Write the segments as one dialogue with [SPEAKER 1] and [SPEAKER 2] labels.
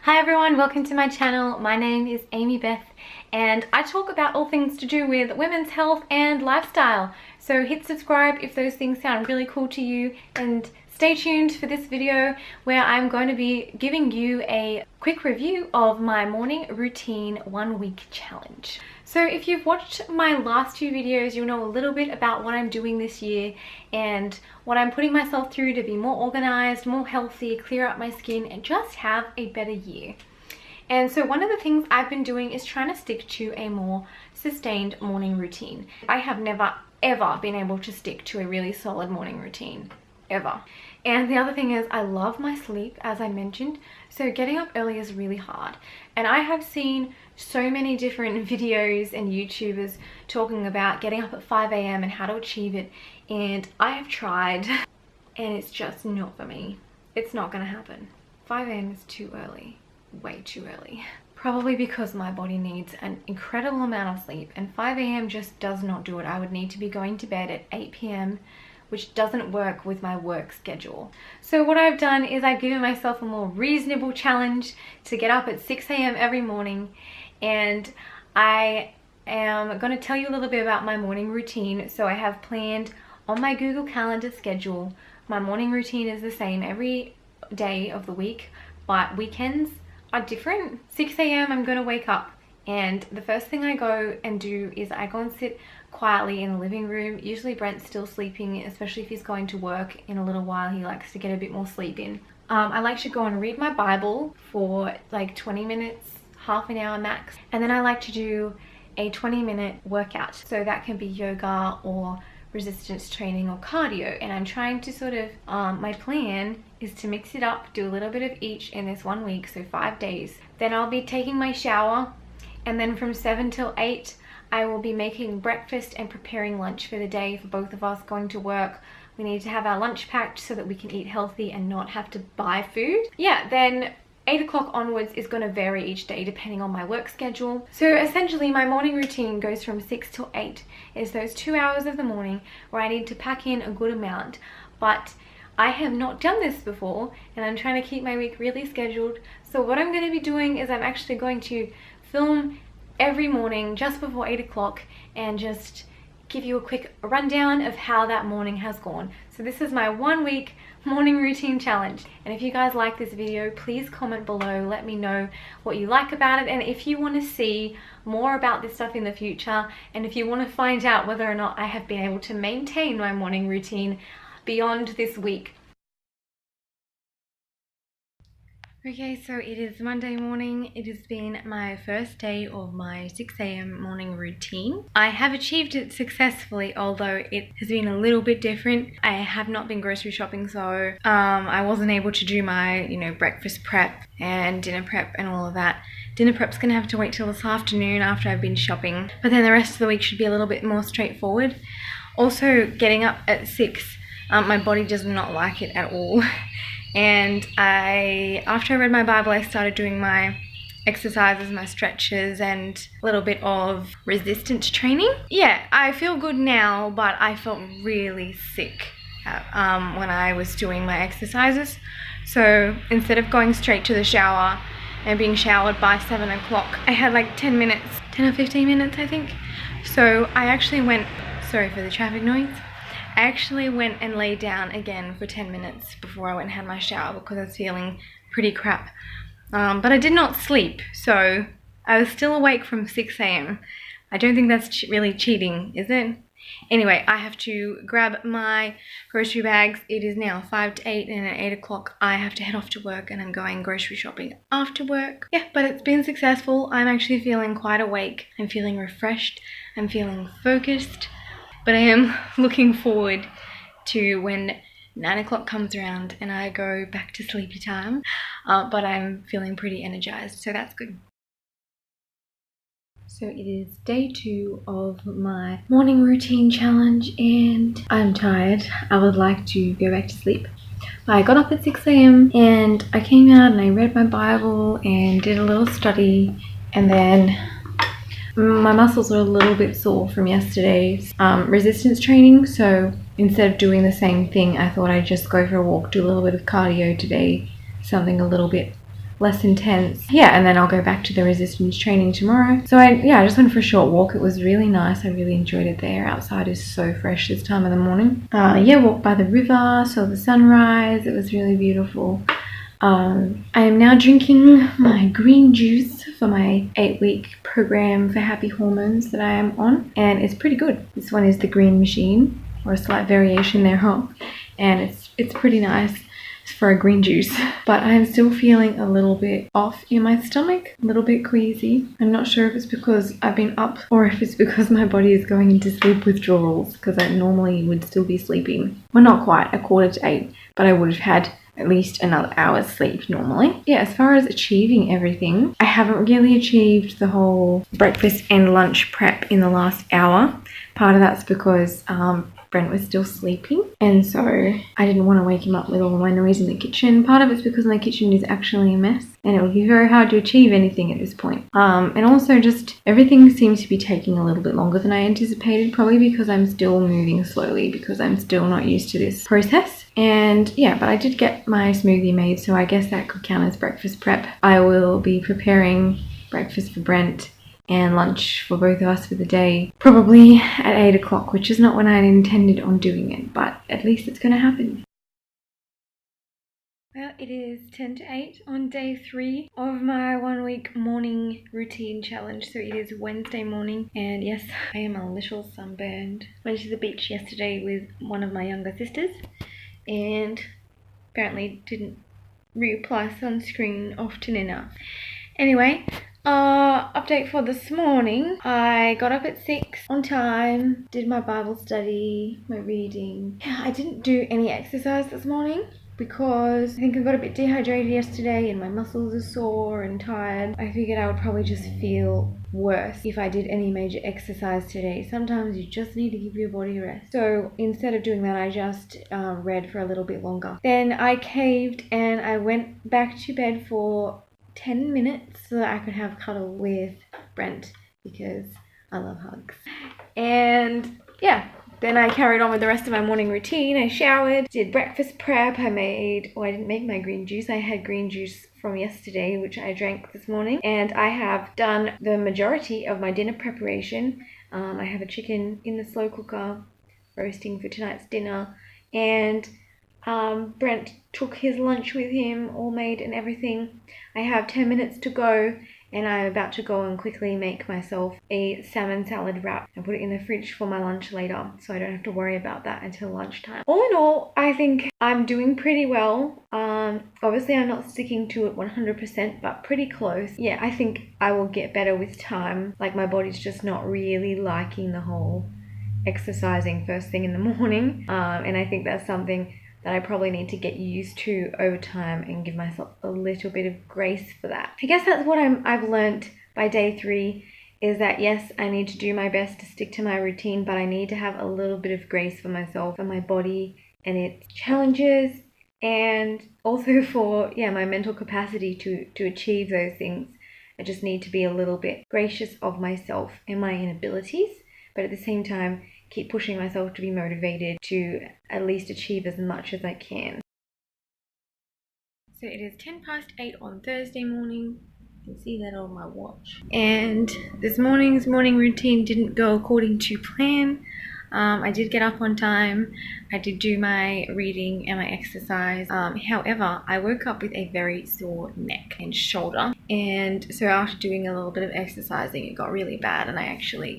[SPEAKER 1] Hi everyone, welcome to my channel. My name is Amy Beth and I talk about all things to do with women's health and lifestyle. So hit subscribe if those things sound really cool to you, and stay tuned for this video where I'm going to be giving you a quick review of my morning routine 1 week challenge. So if you've watched my last few videos, you'll know a little bit about what I'm doing this year and what I'm putting myself through to be more organized, more healthy, clear up my skin, and just have a better year. And so one of the things I've been doing is trying to stick to a more sustained morning routine. I have never ever been able to stick to a really solid morning routine, ever. And the other thing is, I love my sleep, as I mentioned, so getting up early is really hard. And I have seen so many different videos and YouTubers talking about getting up at 5 a.m. and how to achieve it, and I have tried and it's just not for me. It's not gonna happen. 5 a.m. is too early, way too early. Probably because my body needs an incredible amount of sleep, and 5 a.m. just does not do it. I would need to be going to bed at 8 p.m. which doesn't work with my work schedule. So what I've done is I've given myself a more reasonable challenge to get up at 6 a.m. every morning, and I am going to tell you a little bit about my morning routine. So I have planned on my Google Calendar schedule. My morning routine is the same every day of the week, but weekends are different. 6 a.m. I'm going to wake up, and the first thing I go and do is I go and sit quietly in the living room. Usually Brent's still sleeping, especially if he's going to work in a little while. He likes to get a bit more sleep in. I like to go and read my Bible for like 20 minutes, half an hour max, and then I like to do a 20-minute workout. So that can be yoga or resistance training or cardio, and I'm trying to sort of my plan is to mix it up, do a little bit of each in this 1 week, so 5 days. Then I'll be taking my shower, and then from 7 till 8 I will be making breakfast and preparing lunch for the day for both of us going to work. We need to have our lunch packed so that we can eat healthy and not have to buy food. Yeah, then 8 o'clock onwards is going to vary each day depending on my work schedule. So essentially my morning routine goes from 6 till 8. It's those 2 hours of the morning where I need to pack in a good amount. But I have not done this before, and I'm trying to keep my week really scheduled. So what I'm going to be doing is I'm actually going to film every morning just before 8 o'clock and just give you a quick rundown of how that morning has gone. So this is my 1 week morning routine challenge, and if you guys like this video, please comment below, let me know what you like about it, and if you want to see more about this stuff in the future, and if you want to find out whether or not I have been able to maintain my morning routine beyond this week. Okay, so it is Monday morning. It has been my first day of my 6 a.m. morning routine. I have achieved it successfully, although it has been a little bit different. I have not been grocery shopping, so I wasn't able to do my, breakfast prep and dinner prep and all of that. Dinner prep's gonna have to wait till this afternoon after I've been shopping, but then the rest of the week should be a little bit more straightforward. Also, getting up at 6, my body does not like it at all. And after I read my Bible, I started doing my exercises, my stretches, and a little bit of resistance training. Yeah, I feel good now, but I felt really sick when I was doing my exercises. So instead of going straight to the shower and being showered by 7 o'clock, I had like 10 minutes, 10 or 15 minutes, I think. So I actually went, sorry for the traffic noise, I actually went and laid down again for 10 minutes before I went and had my shower because I was feeling pretty crap. But I did not sleep, so I was still awake from 6 a.m. I don't think that's really cheating, is it? Anyway, I have to grab my grocery bags. It is now 5 to 8, and at 8 o'clock I have to head off to work, and I'm going grocery shopping after work. Yeah, but it's been successful. I'm actually feeling quite awake. I'm feeling refreshed. I'm feeling focused. But I am looking forward to when 9 o'clock comes around and I go back to sleepy time. But I'm feeling pretty energized, so that's good. So it is day 2 of my morning routine challenge, and I'm tired. I would like to go back to sleep. I got up at 6 a.m. and I came out and I read my Bible and did a little study, and then my muscles are a little bit sore from yesterday's resistance training, so instead of doing the same thing, I thought I'd just go for a walk, do a little bit of cardio today, something a little bit less intense. Yeah, and then I'll go back to the resistance training tomorrow. So I just went for a short walk. It was really nice. I really enjoyed it there. Outside is so fresh this time of the morning. Walked by the river, saw the sunrise. It was really beautiful. I am now drinking my green juice for my 8-week program for happy hormones that I am on, and it's pretty good. This one is the green machine, or a slight variation thereof, and it's pretty nice for a green juice. But I'm still feeling a little bit off in my stomach, a little bit queasy. I'm not sure if it's because I've been up or if it's because my body is going into sleep withdrawals, because I normally would still be sleeping. Well, not quite 7:45, but I would have had at least another hour's sleep normally. Yeah, as far as achieving everything, I haven't really achieved the whole breakfast and lunch prep in the last hour. Part of that's because Brent was still sleeping, and so I didn't want to wake him up with all my noise in the kitchen. Part of it's because my kitchen is actually a mess, and it would be very hard to achieve anything at this point. And also just everything seems to be taking a little bit longer than I anticipated, probably because I'm still moving slowly, because I'm still not used to this process. And yeah, but I did get my smoothie made, so I guess that could count as breakfast prep. I will be preparing breakfast for Brent and lunch for both of us for the day, probably at 8 o'clock, which is not when I intended on doing it, but at least it's going to happen. Well, it is 10 to 8 on day 3 of my 1-week morning routine challenge. So it is Wednesday morning, and yes, I am a little sunburned. Went to the beach yesterday with one of my younger sisters, and apparently didn't reapply sunscreen often enough. Anyway, update for this morning. I got up at 6 on time, did my Bible study, my reading. I didn't do any exercise this morning because I think I got a bit dehydrated yesterday and my muscles are sore and tired. I figured I would probably just feel worse if I did any major exercise today. Sometimes you just need to give your body a rest. So instead of doing that, I just read for a little bit longer. Then I caved and I went back to bed for 10 minutes so that I could have cuddle with Brent, because I love hugs. And yeah, then I carried on with the rest of my morning routine. I showered, did breakfast prep. I didn't make my green juice. I had green juice from yesterday, which I drank this morning. And I have done the majority of my dinner preparation. I have a chicken in the slow cooker roasting for tonight's dinner. And Brent took his lunch with him, all made and everything. I have 10 minutes to go, and I'm about to go and quickly make myself a salmon salad wrap and put it in the fridge for my lunch later, so I don't have to worry about that until lunchtime. All in all, I think I'm doing pretty well. Obviously I'm not sticking to it 100%, but pretty close. Yeah, I think I will get better with time. Like, my body's just not really liking the whole exercising first thing in the morning, and I think that's something that I probably need to get used to over time and give myself a little bit of grace for that. I guess that's what I've learned by day 3, is that yes, I need to do my best to stick to my routine, but I need to have a little bit of grace for myself, for my body and its challenges, and also for my mental capacity to achieve those things. I just need to be a little bit gracious of myself and my inabilities, but at the same time keep pushing myself to be motivated to at least achieve as much as I can. So it is 8:10 on Thursday morning. You can see that on my watch. And this morning's morning routine didn't go according to plan. I did get up on time. I did do my reading and my exercise. However, I woke up with a very sore neck and shoulder. And so after doing a little bit of exercising, it got really bad, and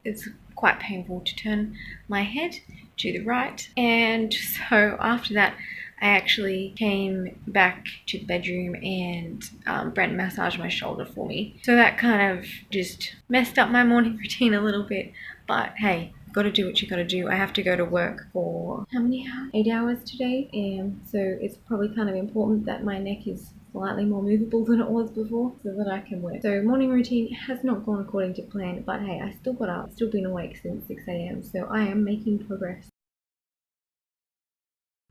[SPEAKER 1] it's quite painful to turn my head to the right. And so after that, I actually came back to the bedroom and Brent massaged my shoulder for me. So that kind of just messed up my morning routine a little bit. But hey, got to do what you got to do. I have to go to work for how many hours? 8 hours today. And so it's probably kind of important that my neck is slightly more movable than it was before, so that I can work. So morning routine has not gone according to plan, but hey, I still got up, still been awake since 6 a.m, so I am making progress.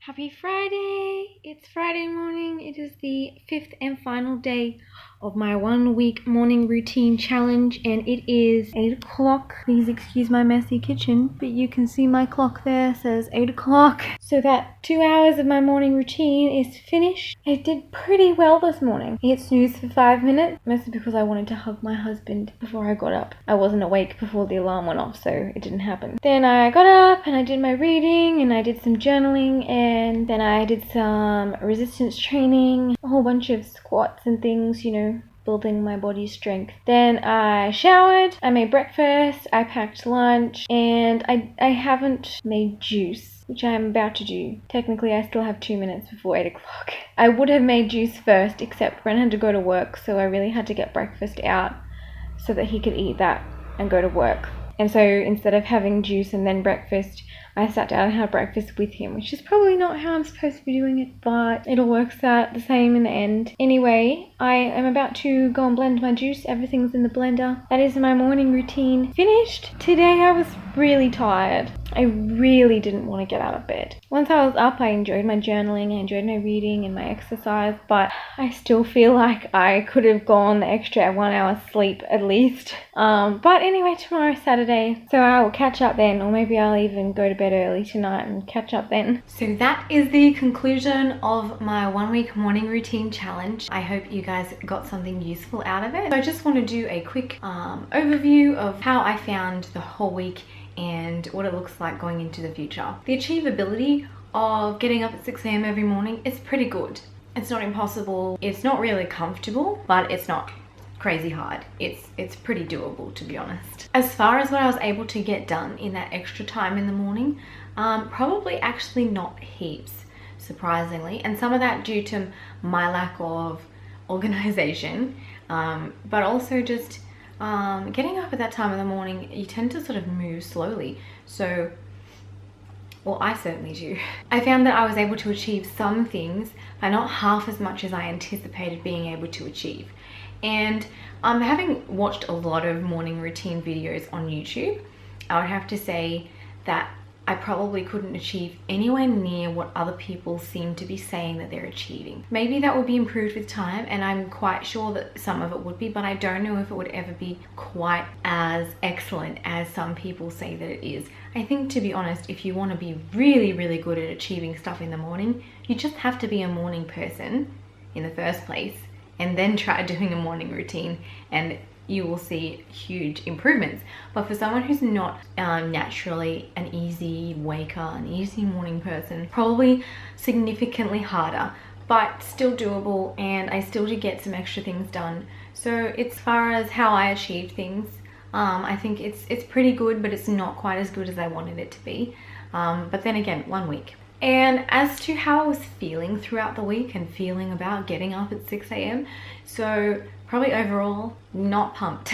[SPEAKER 1] Happy Friday! It's Friday morning. It is the 5th and final day of my 1 week morning routine challenge, and it is 8 o'clock. Please excuse my messy kitchen, but you can see my clock there says 8 o'clock. So that 2 hours of my morning routine is finished. I did pretty well this morning. I hit snooze for 5 minutes, mostly because I wanted to hug my husband before I got up. I wasn't awake before the alarm went off, so it didn't happen. Then I got up and I did my reading and I did some journaling, and then I did some resistance training, a whole bunch of squats and things, you know, building my body's strength. Then I showered, I made breakfast, I packed lunch, and I haven't made juice, which I'm about to do. Technically, I still have 2 minutes before 8 o'clock. I would have made juice first, except Ren had to go to work, so I really had to get breakfast out so that he could eat that and go to work. And so instead of having juice and then breakfast, I sat down and had breakfast with him, which is probably not how I'm supposed to be doing it, but it all works out the same in the end. Anyway, I am about to go and blend my juice. Everything's in the blender. That is my morning routine finished. Today I was really tired. I really didn't want to get out of bed. Once I was up, I enjoyed my journaling, I enjoyed my reading and my exercise, but I still feel like I could have gone the extra 1 hour sleep at least. But anyway, tomorrow's Saturday, so I will catch up then, or maybe I'll even go to bed early tonight and catch up then. So that is the conclusion of my 1 week morning routine challenge. I hope you guys got something useful out of it. So I just want to do a quick overview of how I found the whole week and what it looks like going into the future. The achievability of getting up at 6 a.m. every morning is pretty good. It's not impossible, it's not really comfortable, but it's not crazy hard. It's pretty doable, to be honest. As far as what I was able to get done in that extra time in the morning, probably actually not heaps, surprisingly, and some of that due to my lack of organization, but also just getting up at that time in the morning, you tend to sort of move slowly. So, well, I certainly do. I found that I was able to achieve some things, but not half as much as I anticipated being able to achieve. And having watched a lot of morning routine videos on YouTube, I would have to say that I probably couldn't achieve anywhere near what other people seem to be saying that they're achieving. Maybe that would be improved with time, and I'm quite sure that some of it would be, but I don't know if it would ever be quite as excellent as some people say that it is. I think, to be honest, if you want to be really, really good at achieving stuff in the morning, you just have to be a morning person in the first place, and then try doing a morning routine, and you will see huge improvements. But for someone who's not naturally an easy waker, an easy morning person, probably significantly harder, but still doable, and I still did get some extra things done. So as far as how I achieve things, I think it's pretty good, but it's not quite as good as I wanted it to be. But then again, 1 week. And as to how I was feeling throughout the week and feeling about getting up at 6 a.m, so probably overall not pumped.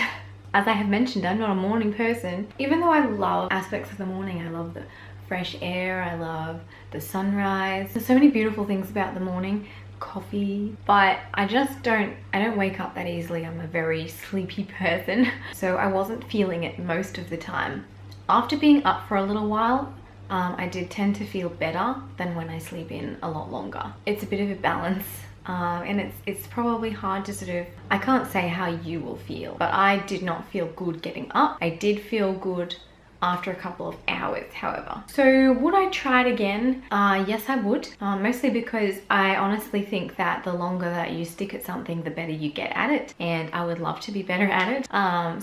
[SPEAKER 1] As I have mentioned, I'm not a morning person. Even though I love aspects of the morning, I love the fresh air, I love the sunrise. There's so many beautiful things about the morning, coffee, but I don't wake up that easily. I'm a very sleepy person. So I wasn't feeling it most of the time. After being up for a little while, I did tend to feel better than when I sleep in a lot longer. It's a bit of a balance, and it's probably hard to sort of, I can't say how you will feel, but I did not feel good getting up. I did feel good after a couple of hours, however. So would I try it again? Yes, I would, mostly because I honestly think that the longer that you stick at something, the better you get at it, and I would love to be better at it.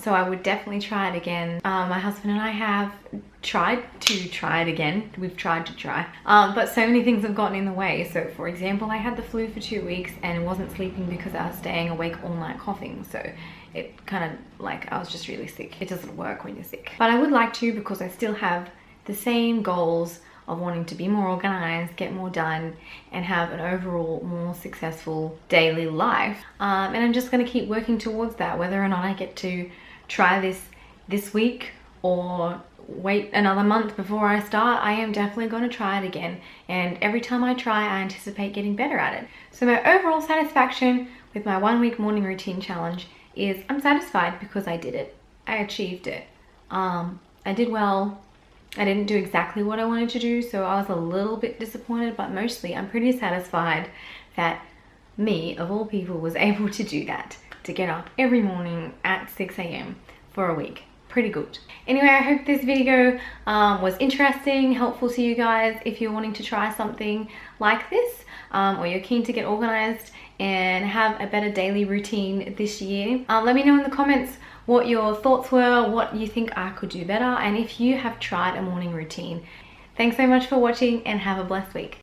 [SPEAKER 1] So I would definitely try it again. My husband and I have tried to try it again. We've tried to try, but so many things have gotten in the way. So for example, I had the flu for 2 weeks and wasn't sleeping because I was staying awake all night coughing. So it kind of like I was just really sick. It doesn't work when you're sick. But I would like to, because I still have the same goals of wanting to be more organized, get more done, and have an overall more successful daily life. And I'm just going to keep working towards that, whether or not I get to try this week or wait another month before I start. I am definitely going to try it again, and every time I try, I anticipate getting better at it. So my overall satisfaction with my 1 week morning routine challenge is I'm satisfied because I did it. I achieved it. I did well. I didn't do exactly what I wanted to do, so I was a little bit disappointed, but mostly I'm pretty satisfied that me, of all people, was able to do that. to get up every morning at 6 a.m. for a week. Pretty good. Anyway, I hope this video was interesting, helpful to you guys if you're wanting to try something like this, or you're keen to get organized and have a better daily routine this year. Let me know in the comments what your thoughts were, what you think I could do better, and if you have tried a morning routine. Thanks so much for watching and have a blessed week.